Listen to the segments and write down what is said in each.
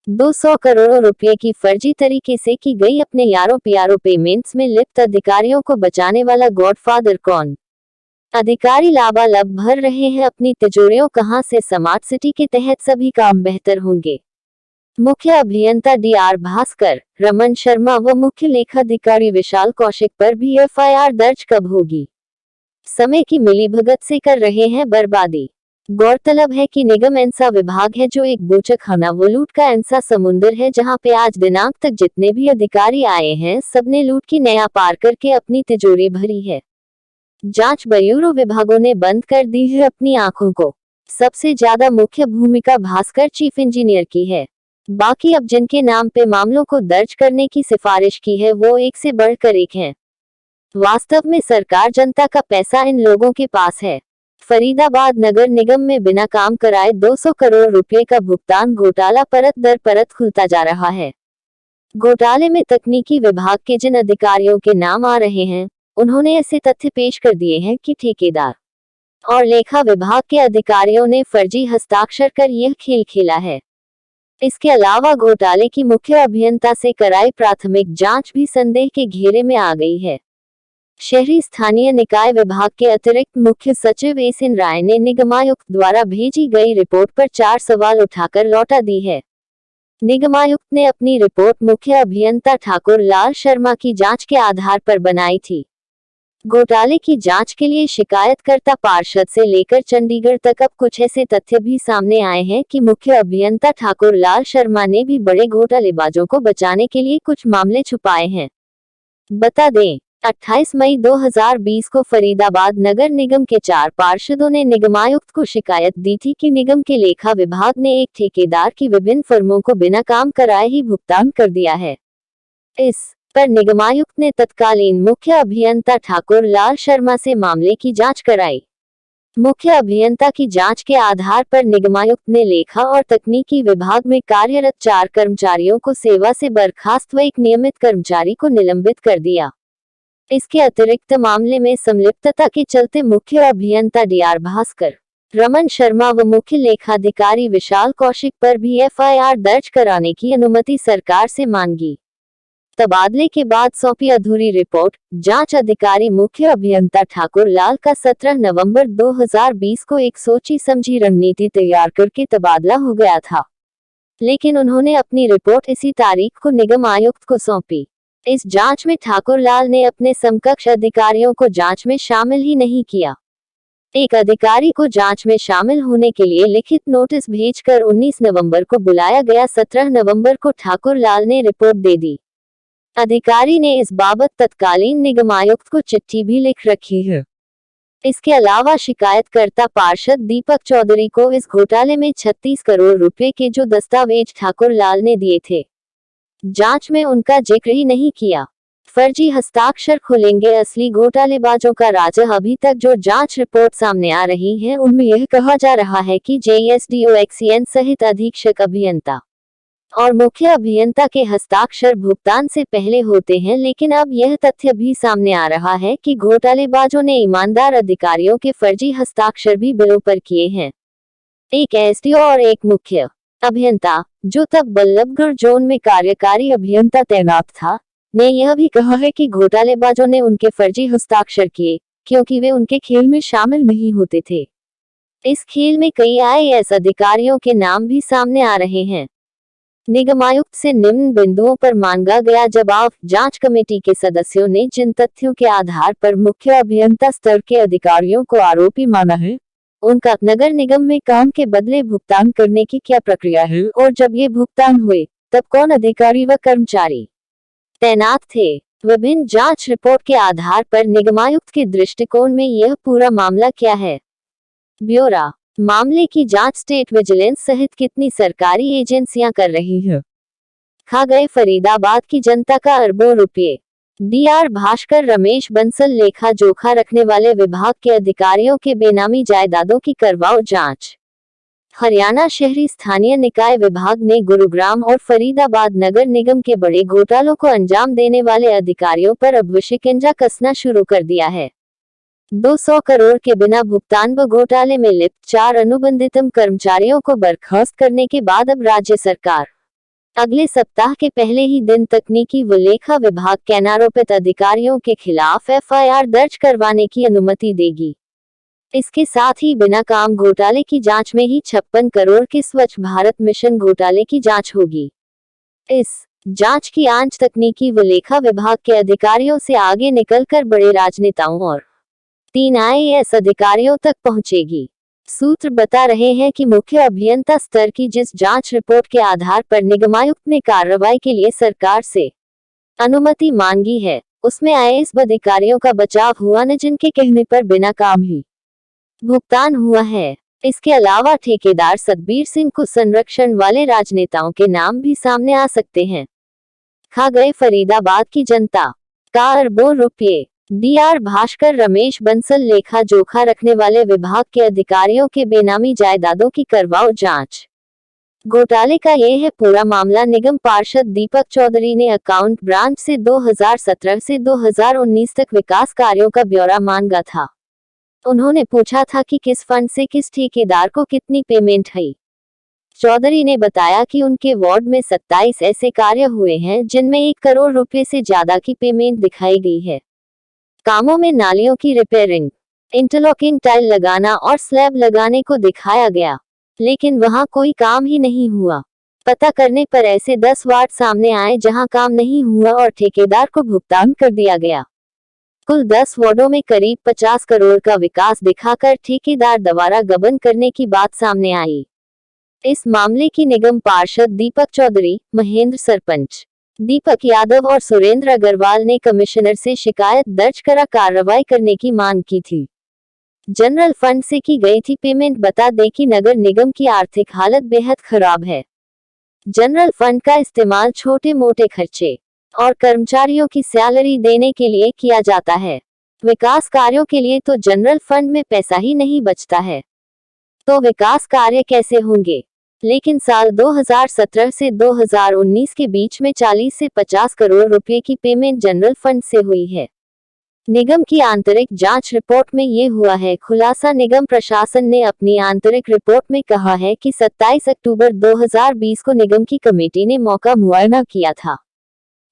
200 करोड़ रुपए की फर्जी तरीके से की गई अपने यारों पियारों पेमेंट्स में लिप्त अधिकारियों को बचाने वाला गॉडफादर कौन? अधिकारी लाबालब भर रहे हैं अपनी तिजोरियों, कहां से स्मार्ट सिटी के तहत सभी काम बेहतर होंगे। मुख्य अभियंता डीआर भास्कर, रमन शर्मा व मुख्य लेखाधिकारी विशाल कौशिक पर भी एफआईआर दर्ज कब होगी? समय की मिलीभगत से कर रहे हैं बर्बादी। गौरतलब है कि निगम ऐसा विभाग है जो एक बोचखाना व लूट का ऐसा समुंदर है जहां पे आज दिनांक तक जितने भी अधिकारी आए हैं सबने लूट की नया पार करके अपनी तिजोरी भरी है। जांच ब्यूरो विभागों ने बंद कर दी है अपनी आंखों को। सबसे ज्यादा मुख्य भूमिका भास्कर चीफ इंजीनियर की है। बाकी अब जिनके नाम पे मामलों को दर्ज करने की सिफारिश की है वो एक से बढ़कर एक हैं। वास्तव में सरकार जनता का पैसा इन लोगों के पास है। फरीदाबाद नगर निगम में बिना काम कराए 200 करोड़ रुपए का भुगतान घोटाला परत दर परत खुलता जा रहा है। घोटाले में तकनीकी विभाग के जिन अधिकारियों के नाम आ रहे हैं उन्होंने ऐसे तथ्य पेश कर दिए हैं कि ठेकेदार और लेखा विभाग के अधिकारियों ने फर्जी हस्ताक्षर कर यह खेल खेला है। इसके अलावा घोटाले की मुख्य अभियंता से कराई प्राथमिक जांच भी संदेह के घेरे में आ गई है। शहरी स्थानीय निकाय विभाग के अतिरिक्त मुख्य सचिव एसएन राय ने निगमायुक्त द्वारा भेजी गई रिपोर्ट पर 4 सवाल उठाकर लौटा दी है। निगमायुक्त ने अपनी रिपोर्ट मुख्य अभियंता ठाकुर लाल शर्मा की जांच के आधार पर बनाई थी। घोटाले की जांच के लिए शिकायतकर्ता पार्षद से लेकर चंडीगढ़ तक अब कुछ ऐसे तथ्य भी सामने आए हैं कि मुख्य अभियंता ठाकुर लाल शर्मा ने भी बड़े घोटालेबाजों को बचाने के लिए कुछ मामले छुपाए हैं। बता दें, 28 मई 2020 को फरीदाबाद नगर निगम के 4 पार्षदों ने निगमायुक्त को शिकायत दी थी कि निगम के लेखा विभाग ने एक ठेकेदार की विभिन्न फर्मों को बिना काम कराए ही भुगतान कर दिया है। इस पर निगमायुक्त ने तत्कालीन मुख्य अभियंता ठाकुर लाल शर्मा से मामले की जांच कराई। मुख्य अभियंता की जांच के आधार पर निगमायुक्त ने लेखा और तकनीकी विभाग में कार्यरत 4 कर्मचारियों को सेवा से बर्खास्त व एक नियमित कर्मचारी को निलंबित कर दिया। इसके अतिरिक्त मामले में संलिप्तता के चलते मुख्य अभियंता डीआर भास्कर, रमन शर्मा व मुख्य लेखाधिकारी विशाल कौशिक पर भी एफआईआर दर्ज कराने की अनुमति सरकार से मांगी। तबादले के बाद सौंपी अधूरी रिपोर्ट, जांच अधिकारी मुख्य अभियंता ठाकुर लाल का 17 नवंबर 2020 को एक सोची समझी रणनीति तैयार करके तबादला हो गया था, लेकिन उन्होंने अपनी रिपोर्ट इसी तारीख को निगम आयुक्त को सौंपी। इस जांच में ठाकुर लाल ने अपने समकक्ष अधिकारियों को जांच में शामिल ही नहीं किया। एक अधिकारी को जांच में शामिल होने के लिए लिखित नोटिस भेजकर 19 नवंबर को बुलाया गया। 17 नवंबर को ठाकुर लाल ने रिपोर्ट दे दी। अधिकारी ने इस बाबत तत्कालीन निगम आयुक्त को चिट्ठी भी लिख रखी है। इसके अलावा शिकायतकर्ता पार्षद दीपक चौधरी को इस घोटाले में 36 करोड़ रुपए के जो दस्तावेज ठाकुर लाल ने दिए थे, जांच में उनका जिक्र ही नहीं किया। फर्जी हस्ताक्षर खुलेंगे असली घोटालेबाजों का राज। अभी तक जो जांच रिपोर्ट सामने आ रही है उनमें यह कहा जा रहा है कि जेएसडीओ एक्सीएन सहित अधीक्षक अभियंता और मुख्य अभियंता के हस्ताक्षर भुगतान से पहले होते हैं, लेकिन अब यह तथ्य भी सामने आ रहा है कि घोटालेबाजों ने ईमानदार अधिकारियों के फर्जी हस्ताक्षर भी बिलों पर किए हैं। एक एसडीओ और एक मुख्य अभियंता, जो तब बल्लभगढ़ जोन में कार्यकारी अभियंता तैनात था, ने यह भी कहा है कि घोटालेबाजों ने उनके फर्जी हस्ताक्षर किए क्योंकि वे उनके खेल में शामिल नहीं होते थे। इस खेल में कई आईएएस अधिकारियों के नाम भी सामने आ रहे हैं। निगमायुक्त से निम्न बिंदुओं पर मांगा गया जवाब। जांच कमेटी के सदस्यों ने जिन तथ्यों के आधार पर मुख्य अभियंता स्तर के अधिकारियों को आरोपी माना है, उनका नगर निगम में काम के बदले भुगतान करने की क्या प्रक्रिया है और जब ये भुगतान हुए तब कौन अधिकारी व कर्मचारी तैनात थे। विभिन्न जांच रिपोर्ट के आधार पर निगमायुक्त के दृष्टिकोण में यह पूरा मामला क्या है। ब्यौरा, मामले की जांच स्टेट विजिलेंस सहित कितनी सरकारी एजेंसियां कर रही हैं। खा गए फरीदाबाद की जनता का अरबों रुपये। डीआर भास्कर, रमेश बंसल, लेखा जोखा रखने वाले विभाग के अधिकारियों के बेनामी जायदादों की करवाओ जांच। हरियाणा शहरी स्थानीय निकाय विभाग ने गुरुग्राम और फरीदाबाद नगर निगम के बड़े घोटालों को अंजाम देने वाले अधिकारियों पर अब शिकंजा कसना शुरू कर दिया है। 200 करोड़ के बिना भुगतान व घोटाले में लिप्त 4 अनुबंधित कर्मचारियों को बर्खास्त करने के बाद अब राज्य सरकार अगले सप्ताह के पहले ही दिन तकनीकी व लेखा विभाग कैनारोपित अधिकारियों के खिलाफ एफआईआर दर्ज करवाने की अनुमति देगी। इसके साथ ही बिना काम घोटाले की जांच में ही 56 करोड़ के स्वच्छ भारत मिशन घोटाले की जांच होगी। इस जांच की आंच तकनीकी व लेखा विभाग के अधिकारियों से आगे निकलकर बड़े राजनेताओं और 3 आईएएस अधिकारियों तक पहुंचेगी। सूत्र बता रहे हैं कि मुख्य अभियंता स्तर की जिस जांच रिपोर्ट के आधार पर निगमायुक्त ने कार्रवाई के लिए सरकार से अनुमति मांगी है, उसमें आईएएस अधिकारियों का बचाव हुआ न, जिनके कहने पर बिना काम ही भुगतान हुआ है। इसके अलावा ठेकेदार सतबीर सिंह को संरक्षण वाले राजनेताओं के नाम भी सामने आ सकते हैं। खा गए फरीदाबाद की जनता का अरबों रुपये। डीआर भास्कर रमेश बंसल लेखा जोखा रखने वाले विभाग के अधिकारियों के बेनामी जायदादों की करवाओ जांच। घोटाले का ये है पूरा मामला। निगम पार्षद दीपक चौधरी ने अकाउंट ब्रांच से 2017 से 2019 तक विकास कार्यों का ब्यौरा मांगा था। उन्होंने पूछा था कि किस फंड से किस ठेकेदार को कितनी पेमेंट हुई। चौधरी ने बताया कि उनके वार्ड में 27 ऐसे कार्य हुए हैं जिनमें 1 करोड़ रुपए से ज्यादा की पेमेंट दिखाई गई है। कामों में नालियों की रिपेयरिंग, इंटरलॉकिंग टाइल लगाना और स्लैब लगाने को दिखाया गया, लेकिन वहां कोई काम ही नहीं हुआ। पता करने पर ऐसे 10 वार्ड सामने आए जहां काम नहीं हुआ और ठेकेदार को भुगतान कर दिया गया। कुल 10 वार्डों में करीब 50 करोड़ का विकास दिखाकर ठेकेदार द्वारा गबन करने की बात सामने आई। इस मामले की निगम पार्षद दीपक चौधरी, महेंद्र सरपंच दीपक यादव और सुरेंद्र अग्रवाल ने कमिश्नर से शिकायत दर्ज करा कार्रवाई करने की मांग की थी। जनरल फंड से की गई थी पेमेंट। बता दें कि नगर निगम की आर्थिक हालत बेहद खराब है। जनरल फंड का इस्तेमाल छोटे मोटे खर्चे और कर्मचारियों की सैलरी देने के लिए किया जाता है। विकास कार्यों के लिए तो जनरल फंड में पैसा ही नहीं बचता है, तो विकास कार्य कैसे होंगे। लेकिन साल 2017 से 2019 के बीच में 40 से 50 करोड़ रुपए की पेमेंट जनरल फंड से हुई है। निगम की आंतरिक जांच रिपोर्ट में ये हुआ है खुलासा। निगम प्रशासन ने अपनी आंतरिक रिपोर्ट में कहा है कि 27 अक्टूबर 2020 को निगम की कमेटी ने मौका मुआयना किया था।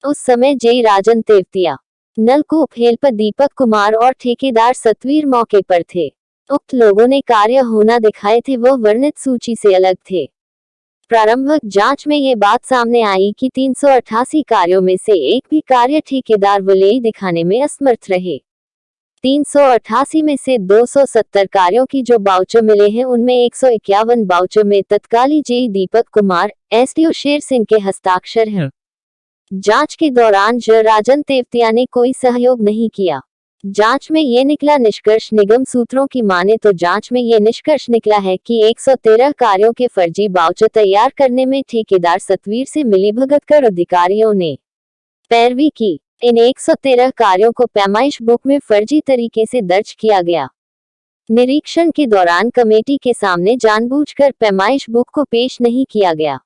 उस समय जे राजन तेवतिया, नलकूप हेल्पर दीपक कुमार और ठेकेदार सतवीर मौके पर थे। उक्त लोगों ने कार्य होना दिखाए थे, वो वर्णित सूची से अलग थे। प्रारंभिक जांच में ये बात सामने आई कि 388 कार्यों में से एक भी कार्य ठेकेदार वलय दिखाने में असमर्थ रहे। 388 में से 270 कार्यों की जो बाउचर मिले हैं, उनमें 151 बाउचर में तत्काली जेई दीपक कुमार, एसडीओ शेर सिंह के हस्ताक्षर हैं। जांच के दौरान ज राजन तेवतिया ने कोई सहयोग नहीं किया। जांच में ये निकला निष्कर्ष। निगम सूत्रों की माने तो जांच में ये निष्कर्ष निकला है कि 113 कार्यों के फर्जी बाउचर तैयार करने में ठेकेदार सतवीर से मिलीभगत कर अधिकारियों ने पैरवी की। इन 113 कार्यों को पैमाइश बुक में फर्जी तरीके से दर्ज किया गया। निरीक्षण के दौरान कमेटी के सामने जानबूझकर पैमाइश बुक को पेश नहीं किया गया।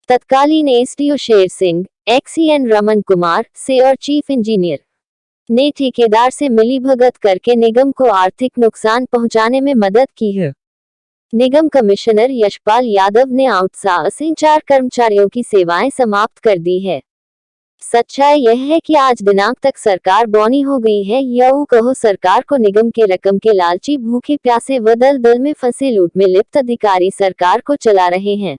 तत्कालीन एसडीओ शेर सिंह, एक्सीएन रमन कुमार से और चीफ इंजीनियर ने ठेकेदार से मिलीभगत करके निगम को आर्थिक नुकसान पहुंचाने में मदद की है। निगम कमिश्नर यशपाल यादव ने आउटसोर्सिंग 4 कर्मचारियों की सेवाएं समाप्त कर दी है। सच्चाई यह है कि आज दिनांक तक सरकार बौनी हो गई है, या कहो सरकार को निगम के रकम के लालची भूखे प्यासे व दलदल में फंसे लूट में लिप्त अधिकारी सरकार को चला रहे हैं।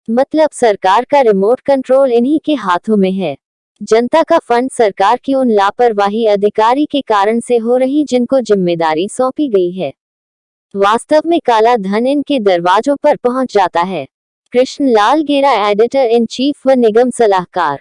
मतलब सरकार का रिमोट कंट्रोल इन्हीं के हाथों में है। जनता का फंड सरकार की उन लापरवाही अधिकारी के कारण से हो रही जिनको जिम्मेदारी सौंपी गई है। वास्तव में काला धन इनके दरवाजों पर पहुंच जाता है। कृष्ण लाल गेरा, एडिटर इन चीफ व निगम सलाहकार।